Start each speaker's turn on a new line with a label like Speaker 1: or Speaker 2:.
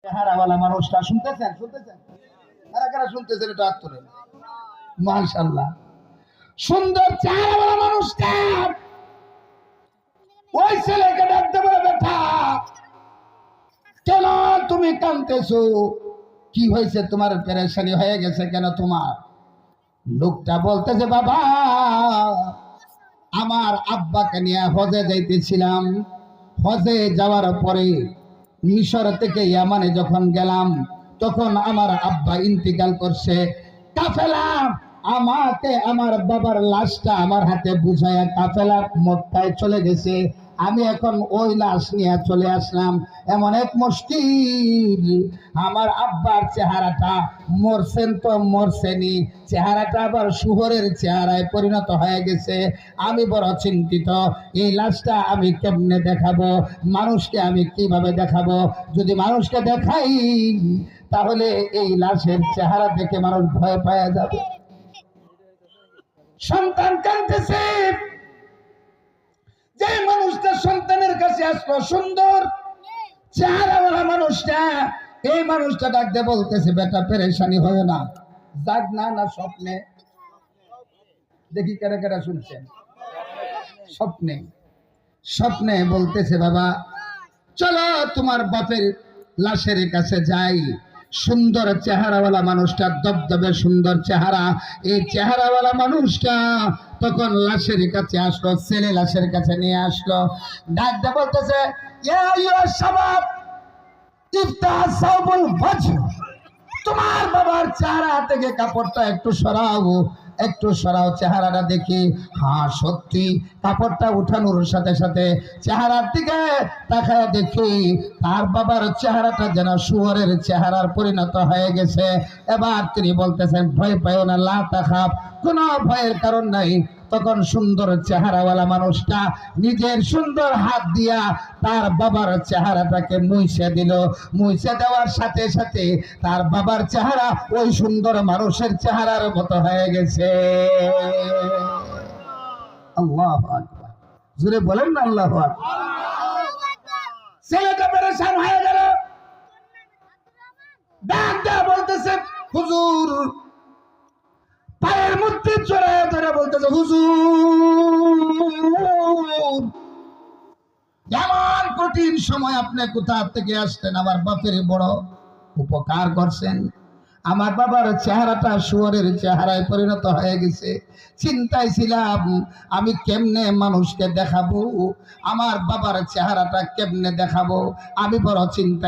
Speaker 1: চেহারাওয়ালা মানুষটা শুনতেছেন শুনতেছেন কারা কারা শুনতেছেন এটা হাত তোলেন। মাশাআল্লাহ, সুন্দর চেহারাওয়ালা মানুষটা ওই ছেলেকে ডাকতে বলে, বেটা কেন তুমি কাঁদতেছো? কি হয়েছে তোমার? পেরেশানি হয়ে গেছে কেন তোমার? লোকটা বলতেছে, বাবা আমার আব্বাকে নিয়ে হজে যাইতেছিলাম, হজে যাওয়ার পরে মিশর থেকে ইয়ামানে যখন গেলাম তখন আমার আব্বা ইন্তিকাল করছে। কাফেলা আমাকে আমার বাবার লাশটা আমার হাতে বুঝায়া কাফেলা মক্কায় চলে গেছে। আমি এখন ওই লাশ নিয়ে চলে আসলাম। এমন এক মুশকিল, আমার আব্বার চেহারাটা মরছেন তো মরছেনি, চেহারাটা আবার শুয়োরের চেহারায় পরিণত হয়ে গেছে। আমি বড় চিন্তিত, এই লাশটা আমি কেমনে দেখাবো? মানুষকে আমি কিভাবে দেখাবো? যদি মানুষকে দেখাই তাহলে এই লাশের চেহারা দেখে মানুষ ভয় পাওয়া যাবে। সন্তান কাঁদতেছে, যে মানুষটা সন্তানের কাছে আসলো সুন্দর চেহারাওয়ালা মানুষটা, এই মানুষটা ডাকতে বলতেছে, বেটা পেরেশানি হয় না, জাগ না না স্বপ্নে? দেখি কারা কারা শুনছেন। স্বপ্নে, স্বপ্নে বলতেছে, বাবা চলো তোমার বাপের লাশের কাছে যাই। সুন্দর চেহারাওয়ালা মানুষটা, দবদবে সুন্দর চেহারা, এই চেহারাওয়ালা মানুষটা তখন লাশের কাছে আসলো, ছেলে লাশের কাছে নিয়ে আসলো। ডাকতে বলতেছে, ইয়া আইয়ুহা শাবাব ইফতাহ সাওবুল ওয়াজহ, তোমার বাবার চেহারা থেকে কাপড়টা একটু সরাও, একটু সরাও, চেহারাটা দেখি। হ্যাঁ সত্যি, কাপড়টা উঠানোর সাথে সাথে চেহারার দিকে তাকায় দেখি তার বাবার চেহারাটা যেন শুয়োরের চেহারার পরিণত হয়ে গেছে। এবার তিনি বলতেছেন, ভয় পাইও না, লা তাখাফ, কোনো ভয়ের কারণ নাই। তখন সুন্দর চেহারাওয়ালা মানুষটা নিজের সুন্দর হাত দিয়া তার বাবার চেহারাটাকে মুছে দিল। মুছে দেওয়ার সাথে সাথে তার বাবার চেহারা ওই সুন্দর মানুষের চেহারার মতো হয়ে গেছে। আল্লাহু আকবার, জোরে বলেন না আল্লাহু আকবার। ছেলেটা পেরেশান হয়ে গেল, ডাক দেয়া বলতেছে, হুজুর, পায়ের মধ্যে চড়ায় ধরে বলতেছে, হুজুর এমন কঠিন সময় আপনি কোথা থেকে আসতেন? আমার বাপের বড় উপকার করছেন। আমার বাবার চেহারাটা শুয়োরের চেহারায় পরিণত হয়ে গেছে। চিন্তায় ছিলাম আমি কেমনে মানুষকে দেখাবো, আমার বাবার চেহারাটা কেমনে দেখাবো, আমি বড় চিন্তা